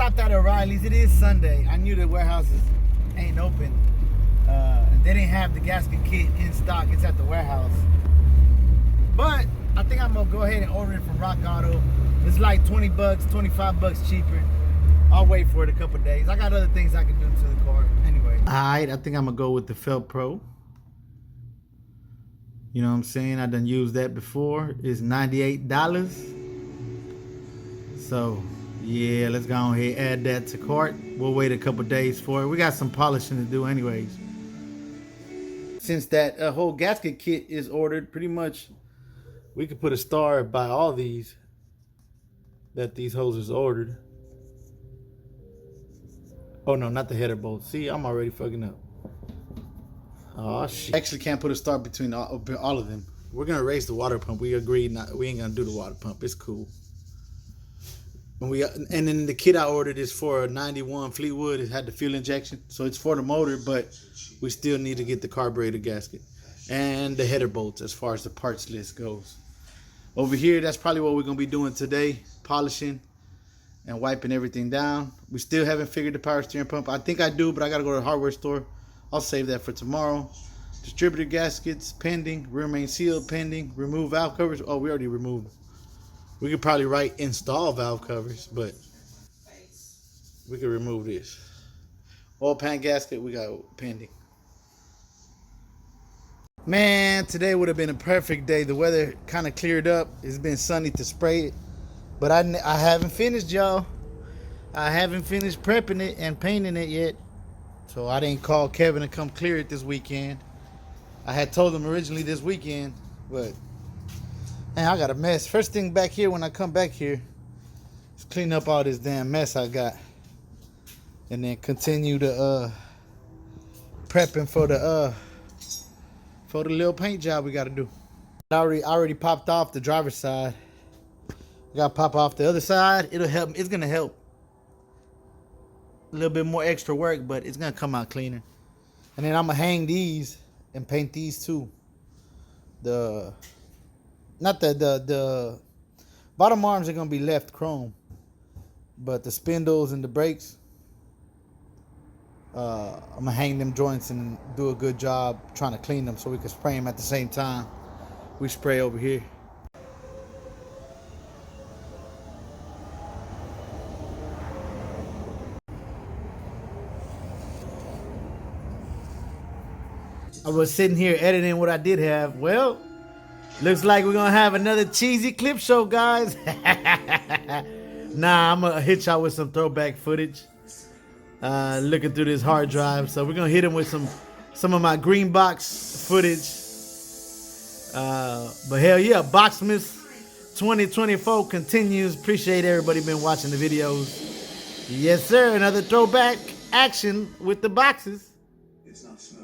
stopped at O'Reilly's. It is Sunday. I knew the warehouses ain't open. They didn't have the gasket kit in stock. It's at the warehouse. But I think I'm gonna go ahead and order it from Rock Auto. It's like 20 bucks, 25 bucks cheaper. I'll wait for it a couple days. I got other things I can do to the car anyway. All right, I think I'm gonna go with the Felt Pro. You know what I'm saying? I done used that before. It's $98. So yeah, let's go on here, add that to cart. We'll wait a couple days for it. We got some polishing to do anyways. Since that whole gasket kit is ordered, pretty much we could put a star by all these that these hoses ordered. Oh no, not the header bolts. See, I'm already fucking up. Oh shit. Actually can't put a star between all of them. We're gonna raise the water pump. We agreed we ain't gonna do the water pump. It's cool. And then the kit I ordered is for a 91 Fleetwood. It had the fuel injection, so it's for the motor, but we still need to get the carburetor gasket and the header bolts as far as the parts list goes. Over here, that's probably what we're gonna be doing today, polishing and wiping everything down. We still haven't figured the power steering pump. I think I do, but I gotta go to the hardware store. I'll save that for tomorrow. Distributor gaskets pending, rear main seal pending, remove valve covers. Oh, we already removed them. We could probably write install valve covers, but we could remove this. Oil pan gasket, we got pending. Man, today would have been a perfect day. The weather kind of cleared up. It's been sunny to spray it, but I haven't finished, y'all. I haven't finished prepping it and painting it yet. So I didn't call Kevin to come clear it this weekend. I had told him originally this weekend, but man, I got a mess. First thing back here when I come back here is clean up all this damn mess I got. And then continue the prepping for the little paint job we gotta do. I already popped off the driver's side. I gotta pop off the other side. It'll help. It's gonna help. A little bit more extra work, but it's gonna come out cleaner. And then I'm gonna hang these and paint these too. The bottom arms are gonna be left chrome, but the spindles and the brakes, I'm gonna hang them joints and do a good job trying to clean them so we can spray them at the same time we spray over here. I was sitting here editing what I did have. Well, looks like we're gonna have another cheesy clip show, guys. Nah, I'm gonna hit y'all with some throwback footage. Looking through this hard drive, so we're gonna hit him with some of my green box footage. But hell yeah, Boxmas 2024 continues. Appreciate everybody been watching the videos. Yes sir, another throwback action with the boxes. It's not smoke.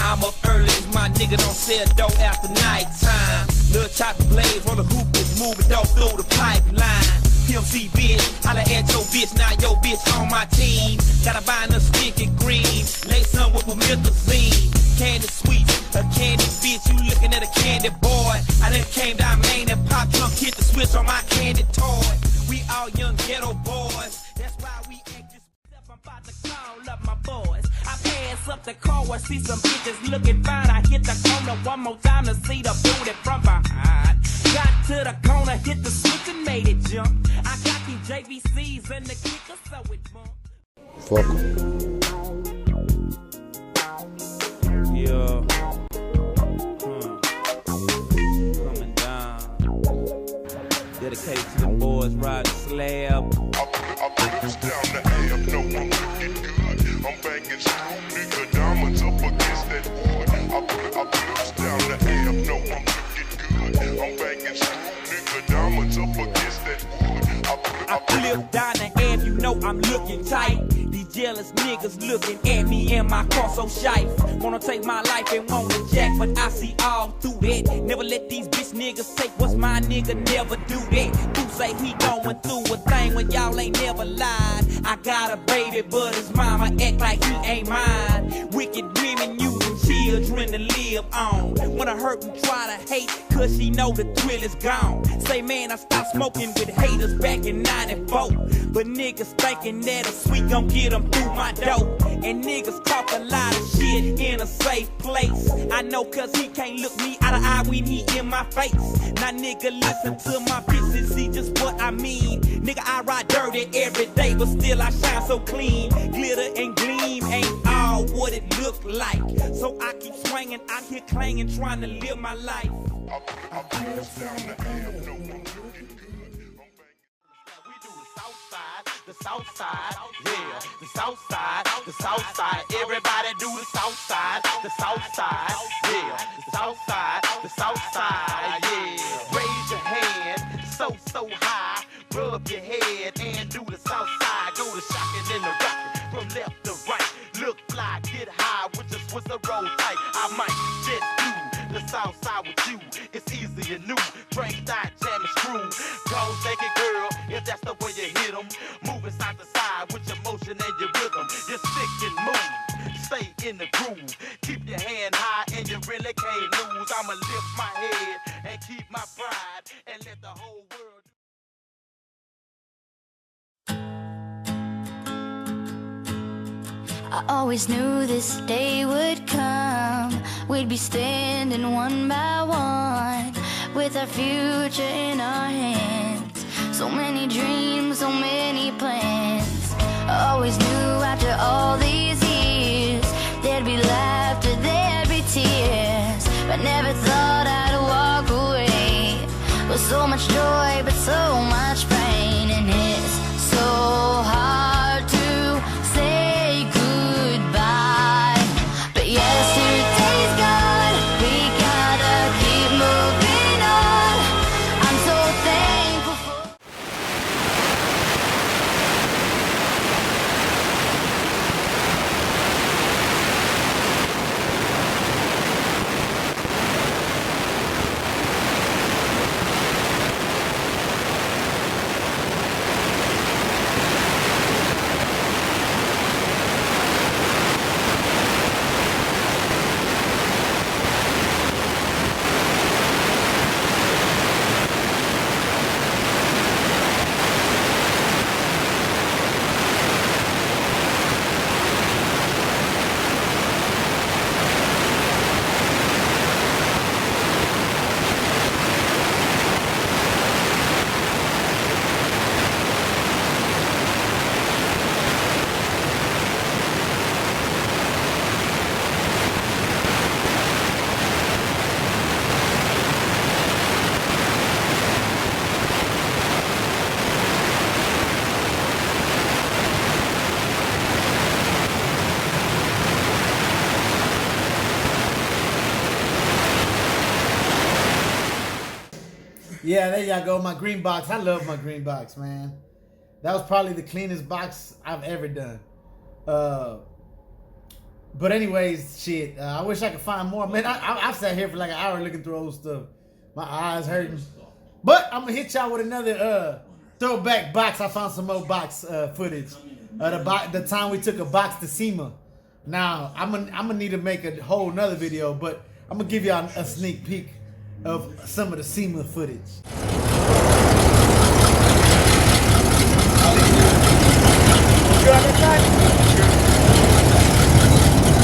I'm up early, my nigga don't sell dope after nighttime. Little choppy blades on the hoop is moving dope through the pipeline. PMC bitch, holla at your bitch, now your bitch on my team. Gotta buy a stick and green, lay some with promethazine. Candy sweet, a candy bitch, you looking at a candy boy. I done came down Main and pop trunk, hit the switch on my candy toy. We all young ghetto boys, that's why we act this stuff. I'm about to call up my boys. I pass up the car, I see some bitches looking fine. I hit the corner one more time to see the booty from behind. Got to the corner, hit the switch and made it jump. I got these JVCs and the kicker, so it bumped. Fuck. Yeah. Coming down. Dedicated to the boys, ride the slab. I put this down the AM, no, I'm looking good. I'm banging screw, nigga, diamonds up against that wood. I put this down the AM, no, I'm looking good. I'm banging screw, nigga, diamonds up against that wood. I flip down the amp, you know I'm looking tight. These jealous niggas looking at me and my car so shite. Wanna take my life and want to jack, but I see all through that. Never let these bitch niggas take what's my nigga, never do that. You say he going through a thing when y'all ain't never lied. I got a baby, but his mama act like he ain't mine. Wicked women using children to live on. When I hurt and try to hate, cause she know the thrill is gone. Say, man, I stopped smoking with haters back in 94. But niggas thinking that a sweet gon' get them through my door. And niggas talk a lot of shit in a safe place. I know cause he can't look me out of eye when he in my face. Now nigga listen to my bitch and see just what I mean. Nigga, I ride dirty every day, but still I shine so clean. Glitter and gleam ain't all what it look like. So I keep swinging out here clanging, trying to live my life. I put it down the AM, no one looking good. We do the south side, the south side, yeah, the south side, the south side. Everybody do the south side, the south side, yeah, the south side, the south side, yeah. Raise your hand, so high, rub your head and do the south side. Do the shocking and the rocking from left to right. Look fly, get high with your Swisser roll tight. I might just do the south side with you. It's easy and new. Frank Stein, jam and screw. Go take it, girl, if that's the way you hit them. Moving side to side with your motion and your rhythm. You're sick and move. Stay in the groove. Keep your hand high and you really can't lose. I'ma lift my head and keep my pride and let the whole world. I always knew this day would come. We'd be standing one by one with our future in our hands. So many dreams, so many plans. I always knew after all these years there'd be laughter, there'd be tears, but never thought I'd walk away with so much joy but so much pain. And it's so hard to say goodbye, but yesterday's gone. We gotta keep moving on. I'm so thankful for Yeah, there y'all go. My green box. I love my green box, man. That was probably the cleanest box I've ever done. But anyways, shit. I wish I could find more. Man, I've sat here for like an hour looking through old stuff. My eyes hurting. But I'm gonna hit y'all with another throwback box. I found some more box footage. The time we took a box to SEMA. Now I'm gonna need to make a whole nother video, but I'm gonna give y'all a sneak peek of some of the SEMA footage.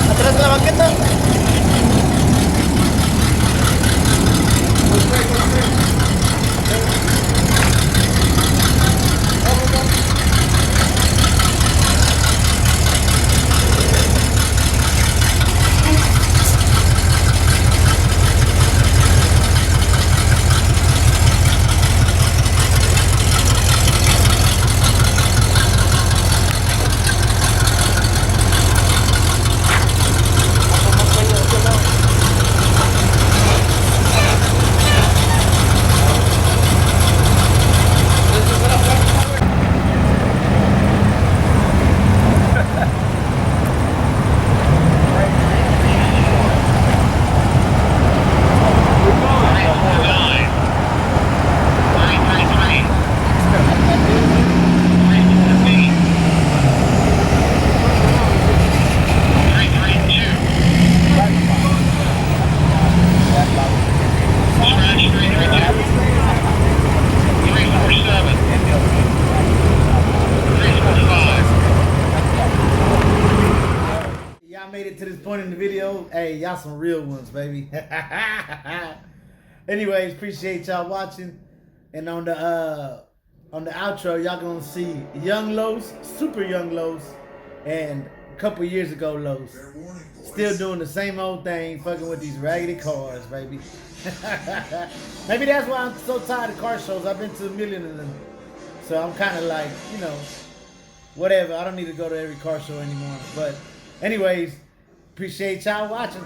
Atrás de la banqueta. point in the video, hey, y'all some real ones, baby. Anyways, appreciate y'all watching. And on the outro, y'all gonna see young Los, super young Los, and a couple years ago Los. Still doing the same old thing, fucking with these raggedy cars, baby. Maybe that's why I'm so tired of car shows. I've been to a million of them. So I'm kind of like, you know, whatever. I don't need to go to every car show anymore. But anyways, appreciate y'all watching.